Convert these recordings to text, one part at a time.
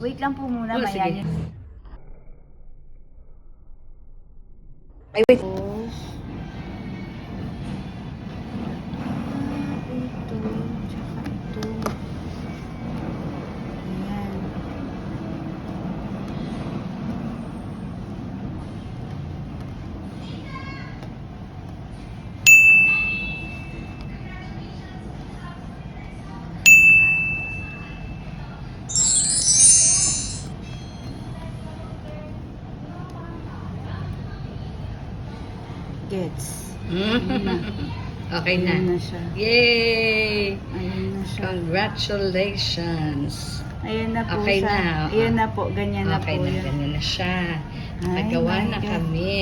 Wait lang po muna, Oh, maya sige. yun. Ay, wait. Tapos, ito, tsaka ito. Ayan. Gets. Ayan na. Okay Ayan na. na siya. Yay! Ayan na siya. Congratulations! Ayan na po Okay siya. na, oo. Ayan na po, ganyan Okay na po na, yun. ganyan na siya. Ay, Nagawa my na God. kami.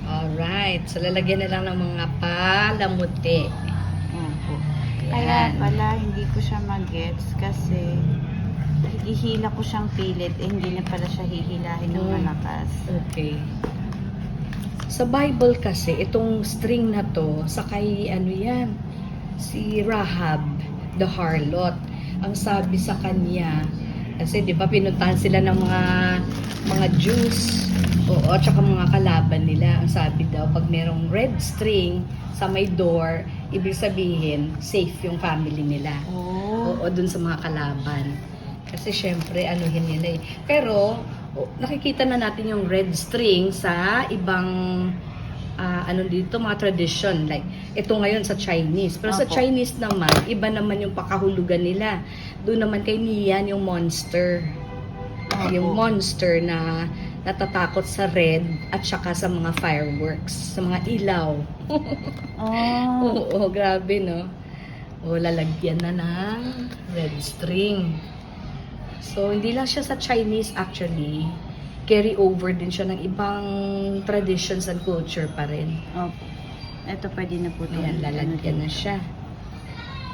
Alright. So, lalagyan na lang ng mga palamuti. Opo. Ayan. Kaya pala, hindi ko siya mag-gets kasi hihila ko siyang pilit, hindi na pala siya hihilahin ng Oh. malakas. Okay. Sa Bible kasi, itong string na to, sakay ano yan, si Rahab, the harlot. Ang sabi sa kanya, kasi di ba pinuntahan sila ng mga Jews, oo, at saka mga kalaban nila. Ang sabi daw, pag merong red string sa may door, ibig sabihin, safe yung family nila. Oh. Oo, dun sa mga kalaban. Kasi syempre, anuhin nila eh. Pero, nakikita na natin yung red string sa ibang ano dito, mga tradition. Like, ito ngayon sa Chinese. Pero sa Opo. Chinese naman, iba naman yung pakahulugan nila. Doon naman kay Nian yung monster. Opo. Yung monster na natatakot sa red at saka sa mga fireworks, sa mga ilaw. Oh. Oo, grabe no. O, lalagyan na ng red string. So, hindi lang siya sa Chinese actually. Carry over din siya ng ibang traditions and culture pa rin. Opo. Ito pwede na po ito. Ayan, lalagyan na siya.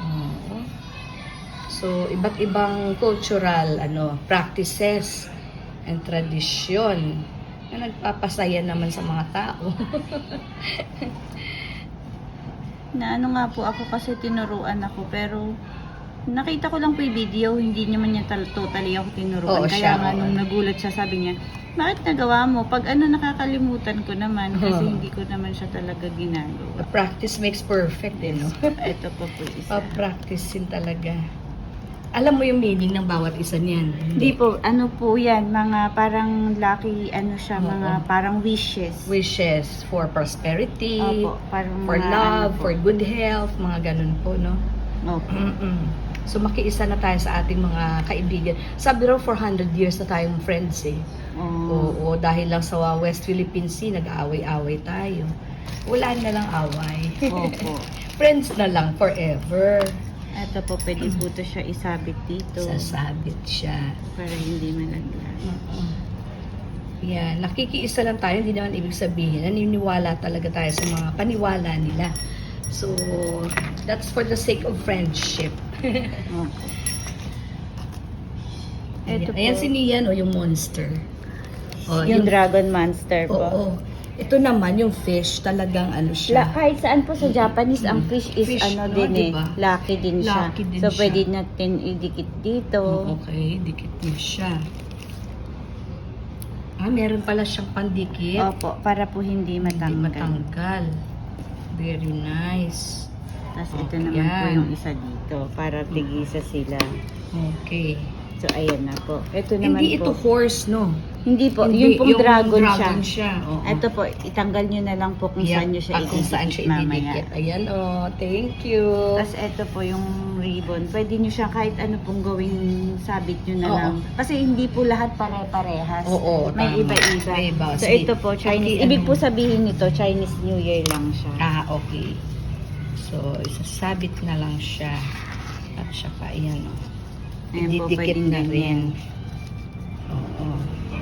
Oo. So, iba't ibang cultural practices and tradisyon na nagpapasaya naman sa mga tao. Na ano nga po ako kasi tinuruan ako pero nakita ko lang po yung video, hindi naman niya totally ako tinuruan. Oo, Kaya siya, nga oo. nung nagulat siya, sabi niya, bakit nagawa mo? Pag nakakalimutan ko naman kasi Oo. hindi ko naman siya talaga ginagawa. Practice makes perfect, no? Ito pa po isa. Pa-practice din talaga. Alam mo yung meaning ng bawat isa niyan? Hindi po, ano po yan, mga parang lucky, ano siya, Oo. mga parang wishes. Wishes for prosperity, Opo, parang for mga love, ano po. for good health, mga ganun po, no? Opo. So, makiisa na tayo sa ating mga kaibigan. Sabi raw, 400 years na tayong friends, eh. Oo, dahil lang sa West Philippine Sea, nag-aaway-aaway tayo. Wala na lang away. Opo. Friends na lang forever. Ito po, pwede po ito siya isabit dito. Sasabit siya. Para hindi malaglag. Yan, nakikiisa lang tayo, hindi naman ibig sabihin, naniniwala talaga tayo sa mga paniwala nila. So, that's for the sake of friendship. Opo. Ito po. Ayan si Nian, yung monster. O, Yung dragon monster po. Oo. Ito naman, yung fish, talagang ano siya. Kahit saan po sa Japanese, ang fish is Fish, ano no, din diba? lucky din siya. Lucky din So, siya. pwede natin idikit dito. Okay, dikit mo siya. Meron pala siyang pandikit. Opo, para po hindi Hindi matanggal. matanggal. Very nice. Tapos ito Okay, naman po yan. yung isa dito, para tigisa sila. Okay. So, ayan na po. Ito naman Hindi po. ito horse, no? Hindi po, Hindi, yun pong yung dragon, siya. Oo. Ito po, itanggal nyo na lang po kung saan nyo siya kung saan siya ididikit. Ayan, thank you. Tapos ito po yung ribbon. Pwede nyo siya kahit ano pong gawing sabit nyo na Oo. lang. Kasi hindi po lahat pare-parehas. Oo, May tama. iba-iba. May iba. So Sige. ito po, Chinese. Okay, Ibig ano? po sabihin nito, Chinese New Year lang siya. Okay. So, isasabit na lang siya. At saka, ayan, Ayan po, ididikit pwedeng na rin. ganyan. Oo.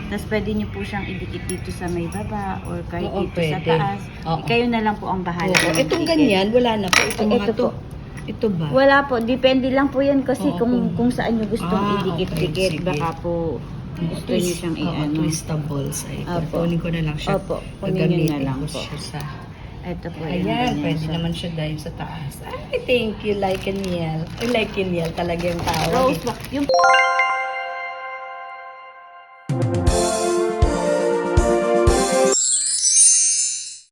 Tapos pwede nyo po siyang idikit dito sa may baba or kahit Oo, dito sa pwede. taas. Oo. Kayo na lang po ang bahala. Oo. ng Itong dikit. ganyan, wala na po. Itong Ay, mga ito to. po. Ito ba? Wala po, depende lang po yan kasi Oo, kung saan nyo gustong okay, idikit-dikit. sige. Baka po gusto nyo siyang i-ano. Twistables. Ay, Opo. kunin ko na lang siya. Opo, kunin nyo na Gagamitin lang ko po. siya sa... Ito po yung Ayan, ganyan pwede siya. naman siya dahil sa taas. Ay, thank you, like Niel. Ay, like Niel talaga yung tawag. Rose, yung